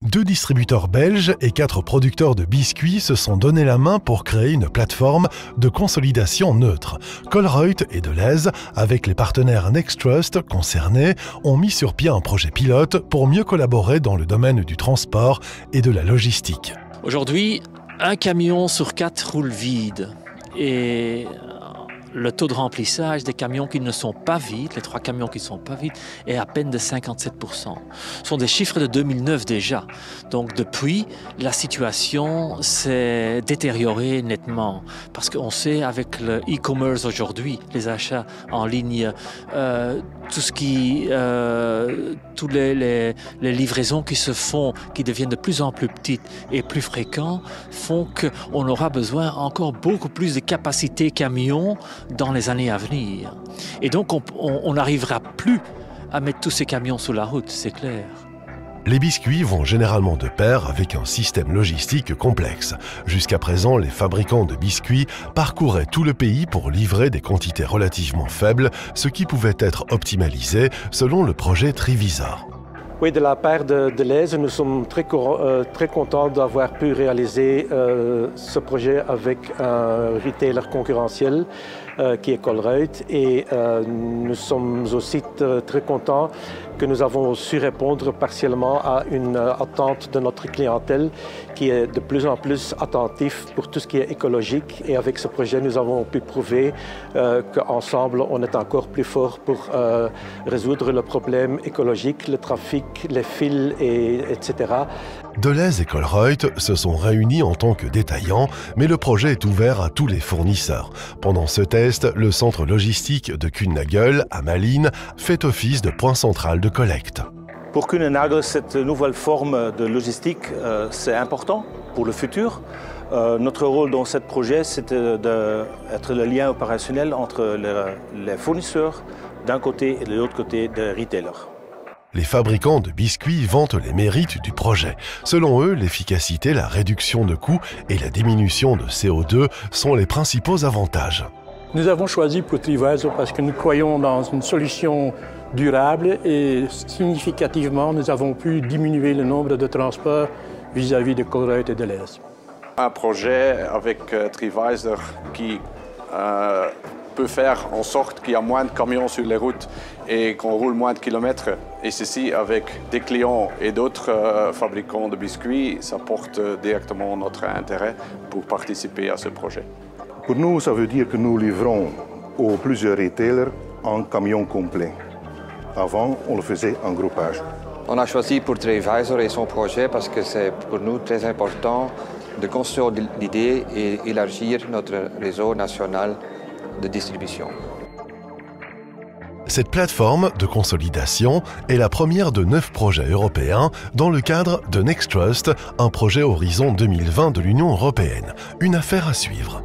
2 distributeurs belges et 4 producteurs de biscuits se sont donné la main pour créer une plateforme de consolidation neutre. Colruyt et Delhaize, avec les partenaires Nextrust concernés, ont mis sur pied un projet pilote pour mieux collaborer dans le domaine du transport et de la logistique. Aujourd'hui, un camion sur 4 roule vide et le taux de remplissage des camions qui ne sont pas vides, les 3 camions qui ne sont pas vides, est à peine de 57%. Ce sont des chiffres de 2009 déjà. Donc depuis, la situation s'est détériorée nettement. Parce qu'on sait, avec le e-commerce aujourd'hui, les achats en ligne, toutes les livraisons qui se font, qui deviennent de plus en plus petites et plus fréquentes, font qu'on aura besoin encore beaucoup plus de capacités camions dans les années à venir. Et donc on n'arrivera plus à mettre tous ces camions sur la route, c'est clair. Les biscuits vont généralement de pair avec un système logistique complexe. Jusqu'à présent, les fabricants de biscuits parcouraient tout le pays pour livrer des quantités relativement faibles, ce qui pouvait être optimalisé selon le projet Trivisa. Oui, de la part de Delhaize, nous sommes très contents d'avoir pu réaliser ce projet avec un retailer concurrentiel qui est Colruyt, et nous sommes aussi très contents que nous avons su répondre partiellement à une attente de notre clientèle qui est de plus en plus attentif pour tout ce qui est écologique, et avec ce projet nous avons pu prouver qu'ensemble on est encore plus fort pour résoudre le problème écologique, le trafic, les fils, etc. Delhaize et Colruyt se sont réunis en tant que détaillants, mais le projet est ouvert à tous les fournisseurs. Pendant ce test, le centre logistique de Kuehne-Nagel, à Malines, fait office de point central de collecte. Pour Kuehne-Nagel, cette nouvelle forme de logistique, c'est important pour le futur. Notre rôle dans ce projet, c'est d'être le lien opérationnel entre les fournisseurs d'un côté et de l'autre côté des retailers. Les fabricants de biscuits vantent les mérites du projet. Selon eux, l'efficacité, la réduction de coûts et la diminution de CO2 sont les principaux avantages. Nous avons choisi pour Trivisa parce que nous croyons dans une solution durable, et significativement, nous avons pu diminuer le nombre de transports vis-à-vis de Colruyt et Delhaize. Un projet avec Trivisa qui peut faire en sorte qu'il y a moins de camions sur les routes et qu'on roule moins de kilomètres. Et ceci, avec des clients et d'autres fabricants de biscuits, ça porte directement notre intérêt pour participer à ce projet. Pour nous, ça veut dire que nous livrons aux plusieurs retailers en camion complet. Avant, on le faisait en groupage. On a choisi pour Trivisa et son projet parce que c'est pour nous très important de construire l'idée et élargir notre réseau national de distribution. Cette plateforme de consolidation est la première de 9 projets européens dans le cadre de Nextrust, un projet Horizon 2020 de l'Union européenne. Une affaire à suivre.